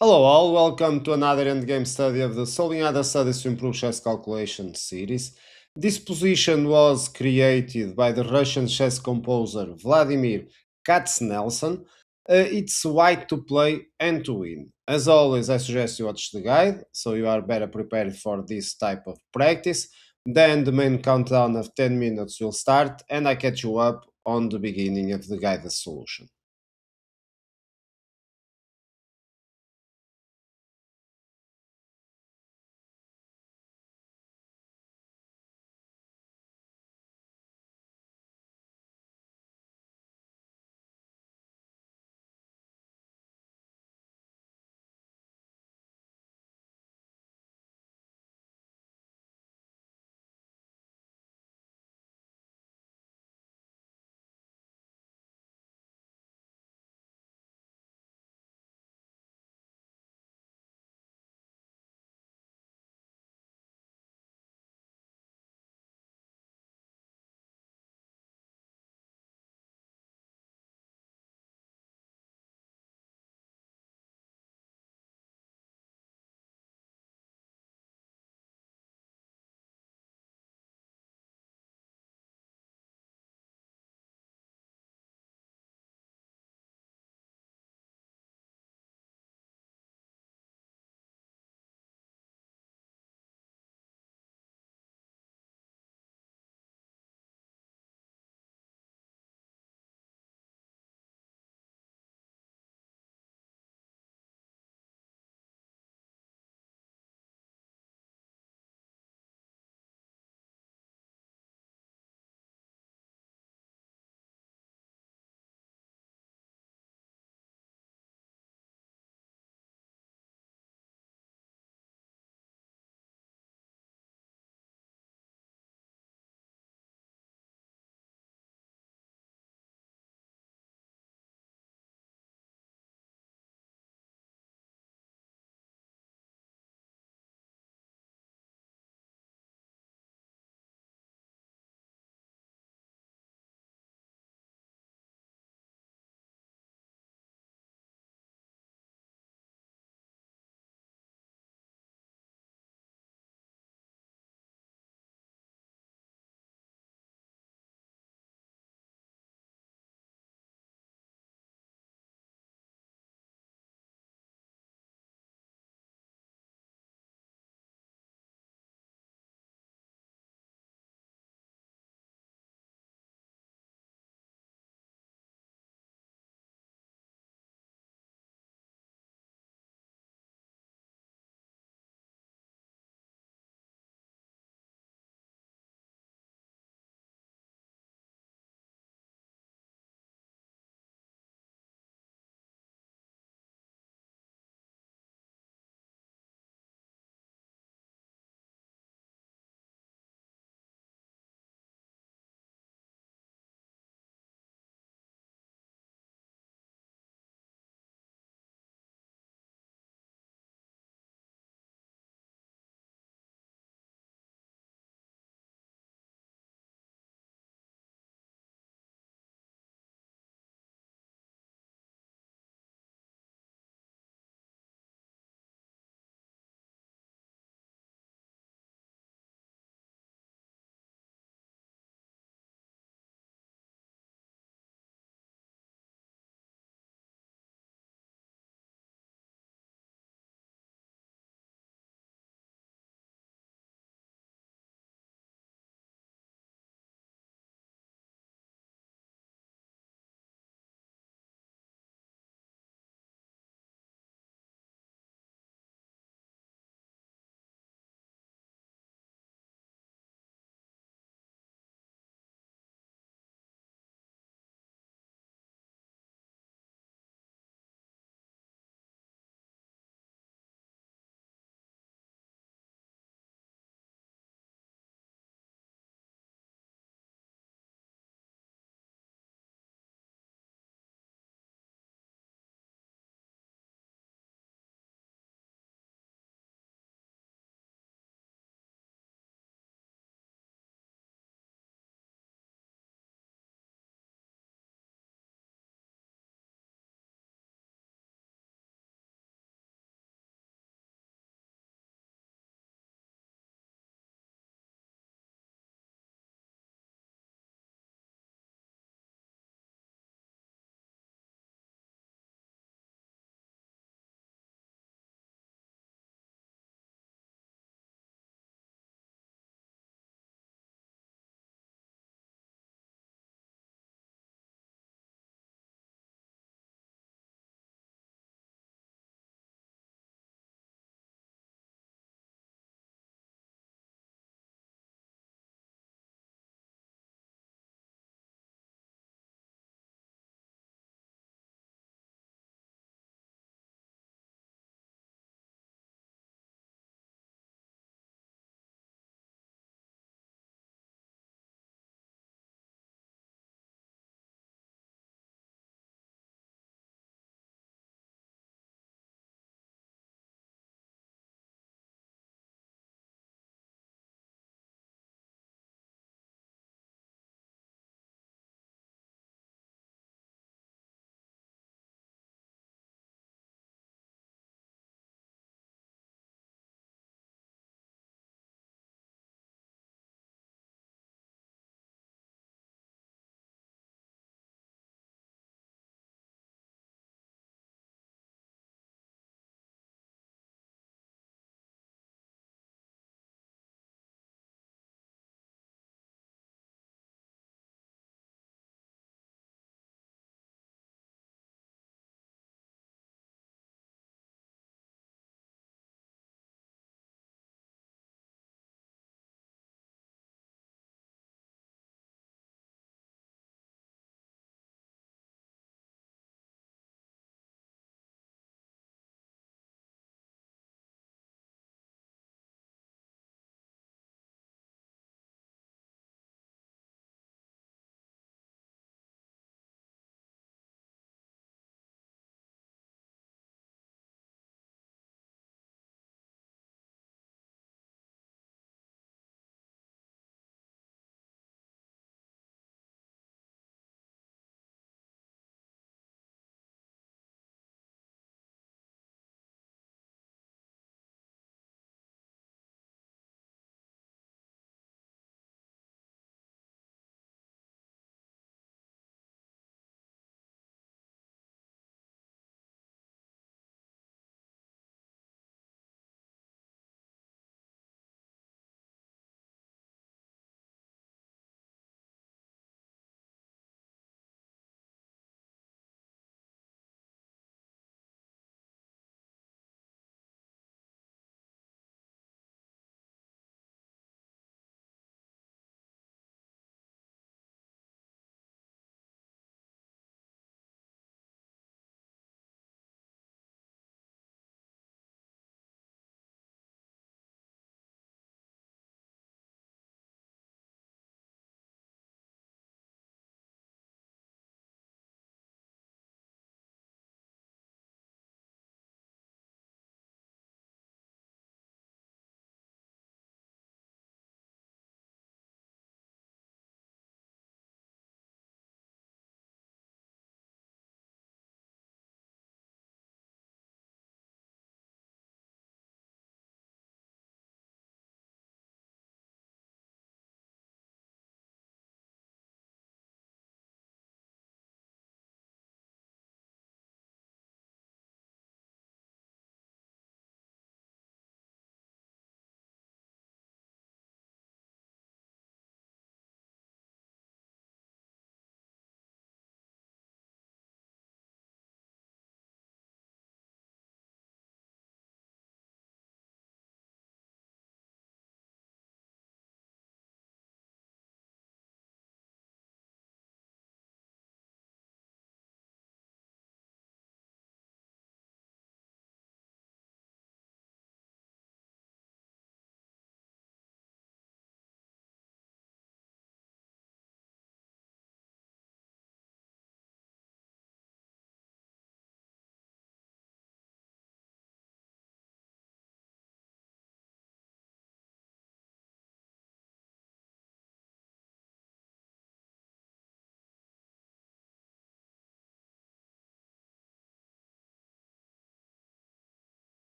Hello all, welcome to another endgame study of the Solving Other Studies to Improve Chess Calculation series. This position was created by the Russian chess composer Vladimir Katsnelson. It's white to play and to win. As always, I suggest you watch the guide so you are better prepared for this type of practice. Then the main countdown of 10 minutes will start and I catch you up on the beginning of the guided solution.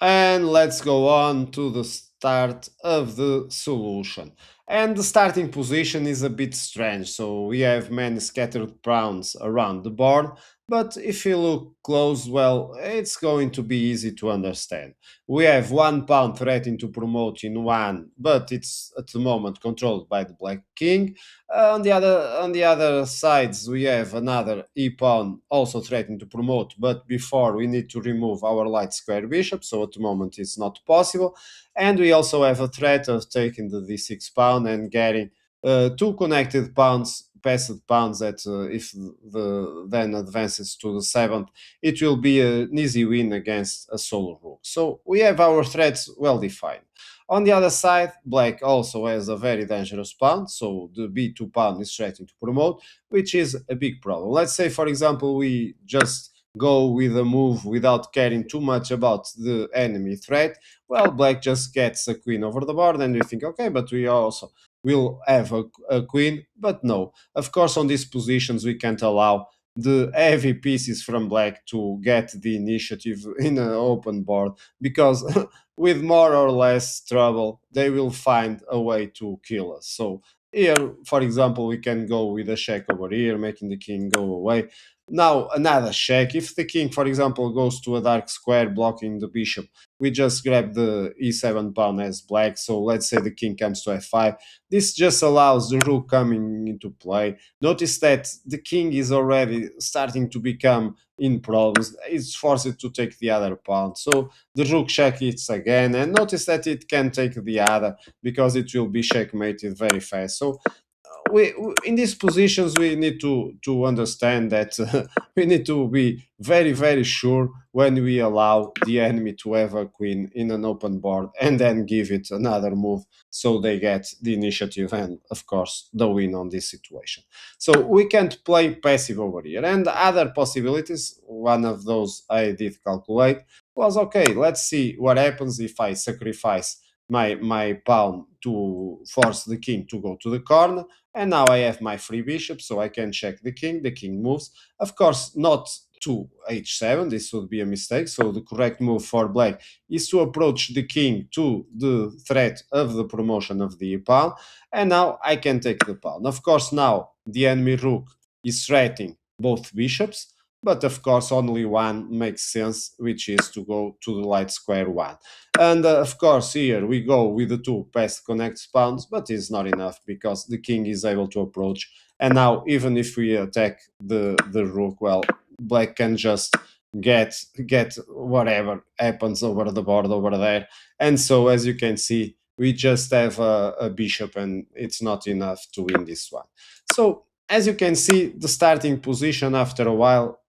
And let's go on to the start of the solution. And the starting position is a bit strange, so we have many scattered pawns around the board, but if you look close, well, it's going to be easy to understand. We have one pawn threatening to promote in one, but it's at the moment controlled by the black king. On the other sides, we have another e pawn also threatening to promote, but before we need to remove our light square bishop, so at the moment it's not possible. And we also have a threat of taking the d6 pawn and getting two connected pawns, passed pawns that if the then advances to the seventh, it will be an easy win against a solo rook. So we have our threats well defined. On the other side, black also has a very dangerous pawn, so the b2 pawn is threatening to promote, which is a big problem. Let's say, for example, we just go with a move without caring too much about the enemy threat. Well, black just gets a queen over the board, and we think, okay, but we also will have a queen. But no, of course, on these positions, we can't allow the heavy pieces from black to get the initiative in an open board because with more or less trouble, they will find a way to kill us. So here, for example, we can go with a check over here, making the king go away. Now, another check. If the king, for example, goes to a dark square blocking the bishop, we just grab the e7 pawn as black. So let's say the king comes to f5. This just allows the rook coming into play. Notice that the king is already starting to become in problems. It's forced to take the other pawn. So the rook check it again, and notice that it can take the other because it will be checkmated very fast. So we in these positions we need to understand that we need to be very sure when we allow the enemy to have a queen in an open board and then give it another move so they get the initiative and of course the win on this situation. So we can't play passive over here. And other possibilities, one of those I did calculate was, okay, let's see what happens if I sacrifice my pawn to force the king to go to the corner, and now I have my free bishop, so I can check the king. The king moves. Of course, not to h7. This would be a mistake. So the correct move for black is to approach the king to the threat of the promotion of the pawn. And now I can take the pawn. Of course, now the enemy rook is threatening both bishops. But of course, only one makes sense, which is to go to the light square one. And of course, here we go with the two past connect pawns, but it's not enough because the king is able to approach. And now, even if we attack the rook, well, black can just get whatever happens over the board over there. And so, as you can see, we just have a bishop, and it's not enough to win this one. So, as you can see, the starting position after a while,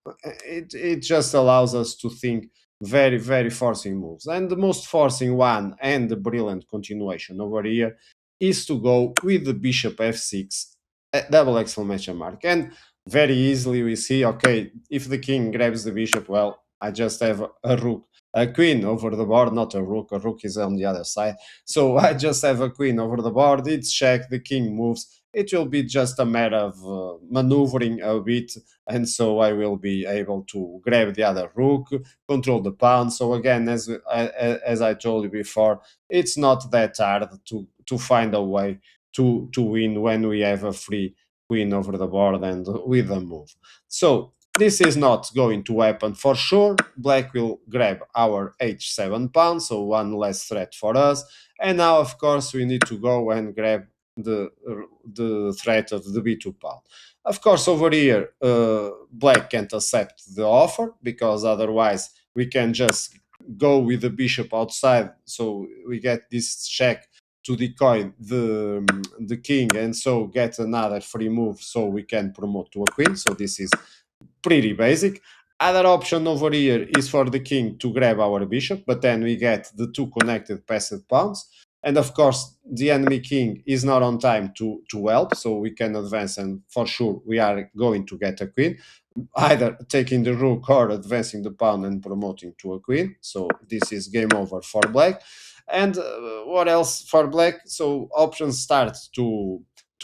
it just allows us to think very forcing moves. And the most forcing one and the brilliant continuation over here is to go with the bishop f6 double exclamation mark. And very easily we see, okay, if the king grabs the bishop, well, I just have a rook, a queen over the board, not a rook. A rook is on the other side. So I just have a queen over the board. It's check, the king moves. It will be just a matter of maneuvering a bit, and so I will be able to grab the other rook, control the pawn. So again, as I told you before, it's not that hard to find a way to win when we have a free queen over the board and with a move. So this is not going to happen for sure. Black will grab our h7 pawn, so one less threat for us. And now, of course, we need to go and grab the the threat of the b2 pawn. Of course, over here, black can't accept the offer because otherwise we can just go with the bishop outside. So we get this check to decoy the king, and so get another free move so we can promote to a queen. So this is pretty basic. Other option over here is for the king to grab our bishop, but then we get the two connected passed pawns. And of course, the enemy king is not on time to help, so we can advance, and for sure we are going to get a queen, either taking the rook or advancing the pawn and promoting to a queen. So this is game over for black. And what else for black? So options start to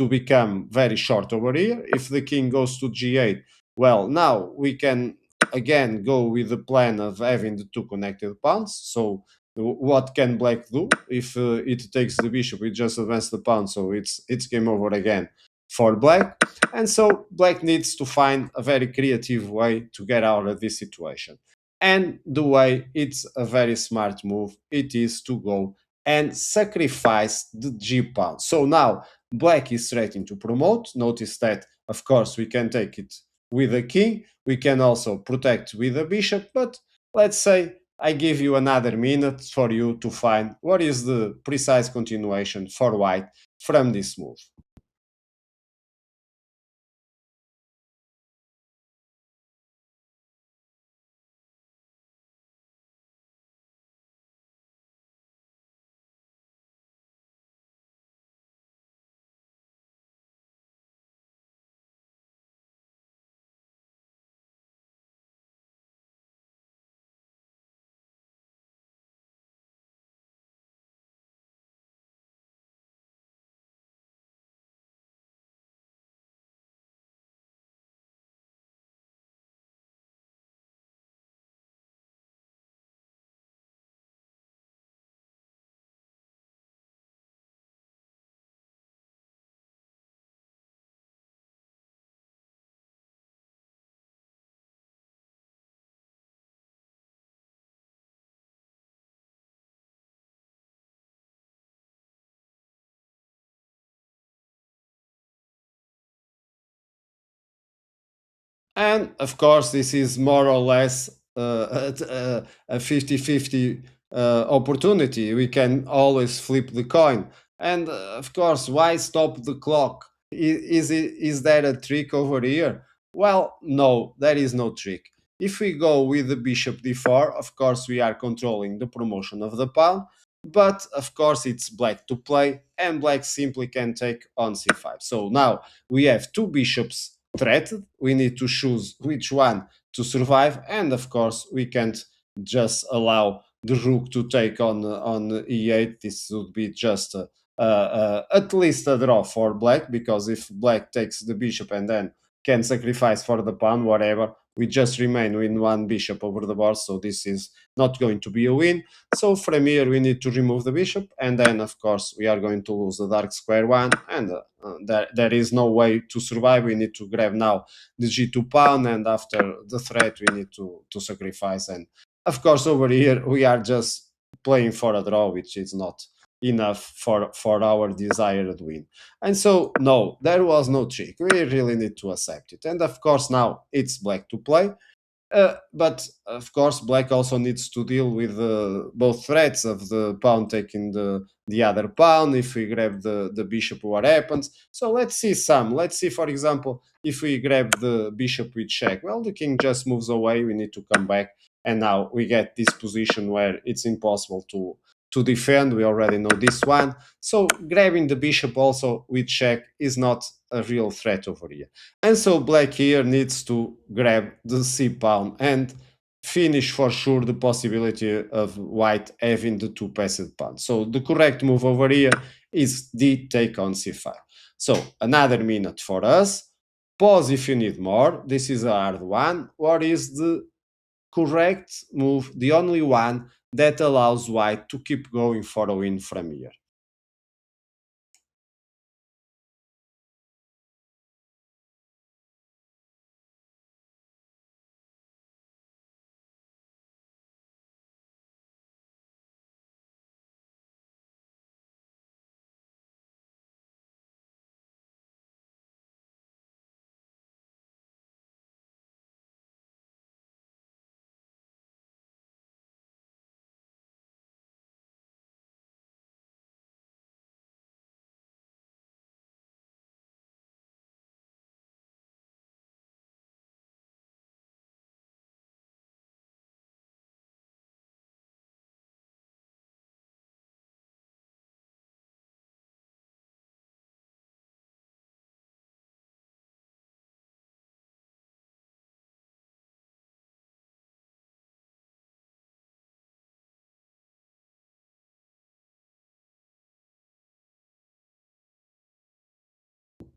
become very short over here. If the king goes to g8, well, now we can again go with the plan of having the two connected pawns. So what can black do if it takes the bishop? It just advances the pawn, so it's game over again for black. And so black needs to find a very creative way to get out of this situation. And the way, it's a very smart move, it is to go and sacrifice the g pawn. So now black is threatening to promote. Notice that, of course, we can take it with a king. We can also protect with a bishop. But let's say I give you another minute for you to find what is the precise continuation for white from this move. And of course, this is more or less a 50-50 opportunity. We can always flip the coin. And of course, why stop the clock? Is there a trick over here? Well, no, there is no trick. If we go with the bishop d4, of course, we are controlling the promotion of the pawn. But of course, it's black to play, and black simply can take on c5. So now we have two bishops threatened. We need to choose which one to survive, and of course, we can't just allow the rook to take on e8. This would be just at least a draw for black, because if black takes the bishop and then can sacrifice for the pawn, whatever, we just remain with one bishop over the board. So this is not going to be a win. So from here, we need to remove the bishop, and then, of course, we are going to lose the dark square one, and there is no way to survive. We need to grab now the g2 pawn, and after the threat, we need to sacrifice. And, of course, over here, we are just playing for a draw, which is not enough for our desired win. And so, no, there was no trick. We really need to accept it. And, of course, now it's black to play. But of course, black also needs to deal with both threats of the pawn taking the other pawn. If we grab the bishop, what happens? So let's see some. Let's see, for example, if we grab the bishop with check. Well, the king just moves away. We need to come back, and now we get this position where it's impossible to defend. We already know this one. So grabbing the bishop also with check is not a real threat over here. And so black here needs to grab the c pawn and finish for sure the possibility of white having the two passed pawns. So the correct move over here is d take on c5. So another minute for us. Pause if you need more. This is a hard one. What is the correct move, the only one that allows white to keep going for a win from here?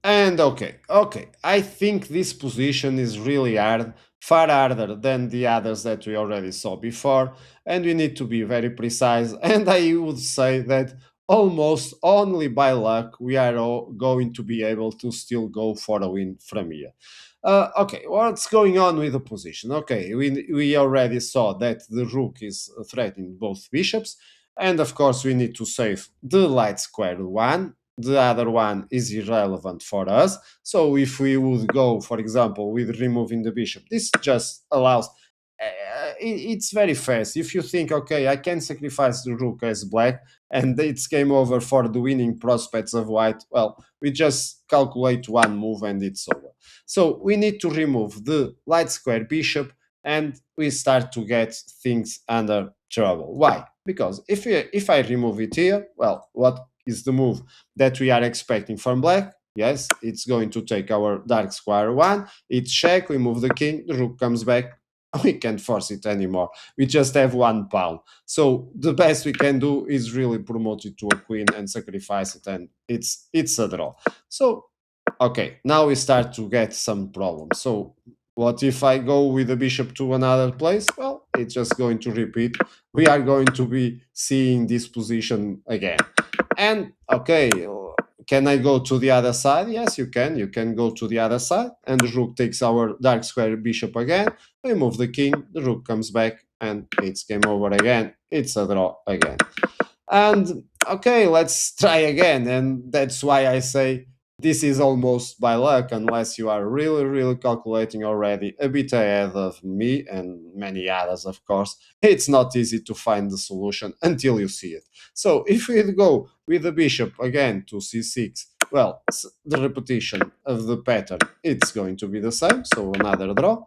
And okay, I think this position is really hard far harder than the others that we already saw before, and we need to be very precise. And I would say that almost only by luck we are all going to be able to still go for a win from here. Okay, what's going on with the position? Okay, we already saw that the rook is threatening both bishops, and of course we need to save the light square one. The other one is irrelevant for us. So if we would go, for example, with removing the bishop, this just allows. It's very fast. If you think, okay, I can sacrifice the rook as black, and it's game over for the winning prospects of white. Well, we just calculate one move and it's over. So we need to remove the light square bishop, and we start to get things under trouble. Why? Because if I remove it here, well, what is the move that we are expecting from black? Yes, it's going to take our dark square one. It's check. We move the king. The rook comes back. We can't force it anymore. We just have 1 pawn. So the best we can do is really promote it to a queen and sacrifice it, and it's a draw. So okay, now we start to get some problems. So what if I go with the bishop to another place? Well, it's just going to repeat. We are going to be seeing this position again. And okay, can I go to the other side? Yes, you can. You can go to the other side, and the rook takes our dark square bishop again. We move the king, the rook comes back, and it's game over again. It's a draw again. And okay, let's try again. And that's why I say this is almost by luck, unless you are really, really calculating already a bit ahead of me and many others, of course. It's not easy to find the solution until you see it. So if we go with the bishop again to c6, well, the repetition of the pattern, it's going to be the same, so another draw.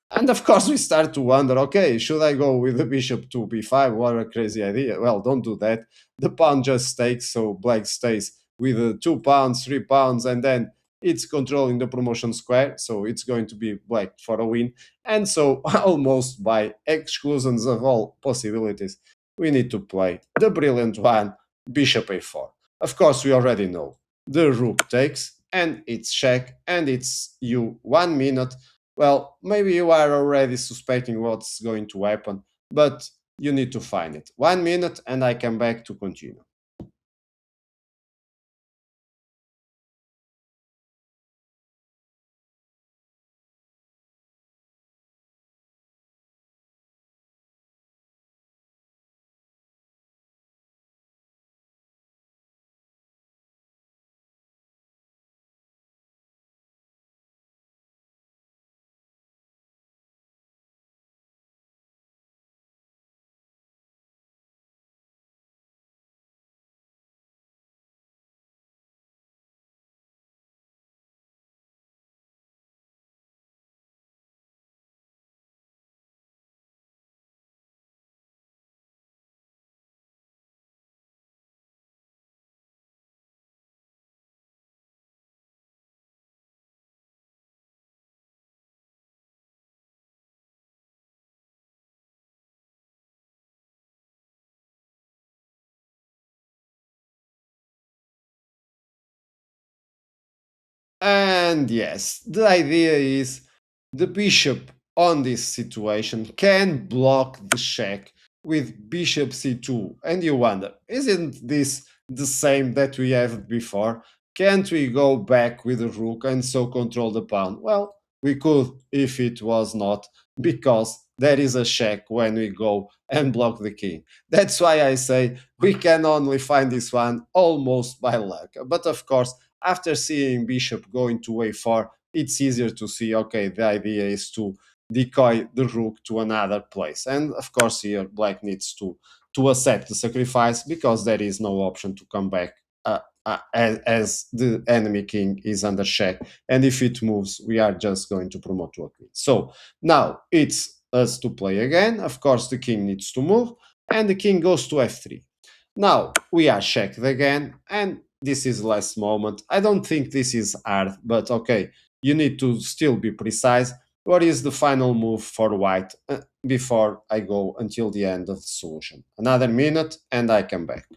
And of course, we start to wonder, okay, should I go with the bishop to b5? What a crazy idea. Well, don't do that. The pawn just takes, so black stays with 2 pounds, 3 pounds, and then it's controlling the promotion square, so it's going to be black for a win. And so, almost by exclusions of all possibilities, we need to play the brilliant one, bishop a4. Of course, we already know the rook takes, and it's check, and it's you 1 minute. Well, maybe you are already suspecting what's going to happen, but you need to find it. 1 minute, and I come back to continue. And yes, the idea is the bishop on this situation can block the check with bishop c2. And you wonder, isn't this the same that we have before? Can't we go back with the rook and so control the pawn? Well, we could if it was not, because there is a check when we go and block the king. That's why I say we can only find this one almost by luck. But of course, after seeing bishop going to a4, it's easier to see, okay, the idea is to decoy the rook to another place. And of course, here black needs to accept the sacrifice, because there is no option to come back as the enemy king is under check. And if it moves, we are just going to promote to a queen. So now it's us to play again. Of course, the king needs to move, and the king goes to f3. Now we are checked again, and this is last moment. I don't think this is hard, but okay, you need to still be precise. What is the final move for white before I go until the end of the solution? Another minute, and I come back.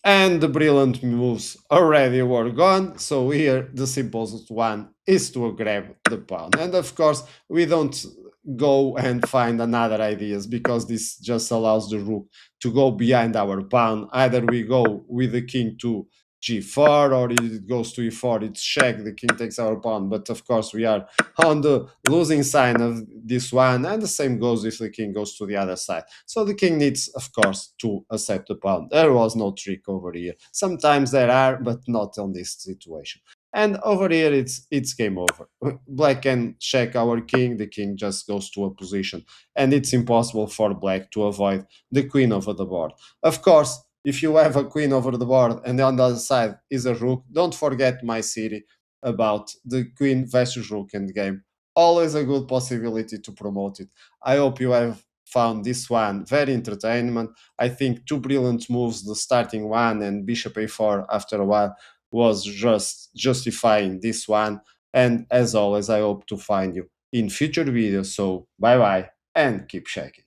and the brilliant moves already were gone. So here the simplest one is to grab the pawn. And of course, we don't go and find another ideas because this just allows the rook to go behind our pawn. Either we go with the king to g4, or it goes to e4, it's check, the king takes our pawn. But of course, we are on the losing side of this one, and the same goes if the king goes to the other side. So the king needs, of course, to accept the pawn. There was no trick over here. Sometimes there are, but not on this situation. And over here, it's game over. Black can check our king. The king just goes to a position, and it's impossible for black to avoid the queen over the board. Of course, if you have a queen over the board and on the other side is a rook, don't forget my theory about the queen versus rook endgame. Always a good possibility to promote it. I hope you have found this one very entertainment. I think two brilliant moves, the starting one and bishop a4 after a while, was just justifying this one. And as always, I hope to find you in future videos. So bye bye and keep checking.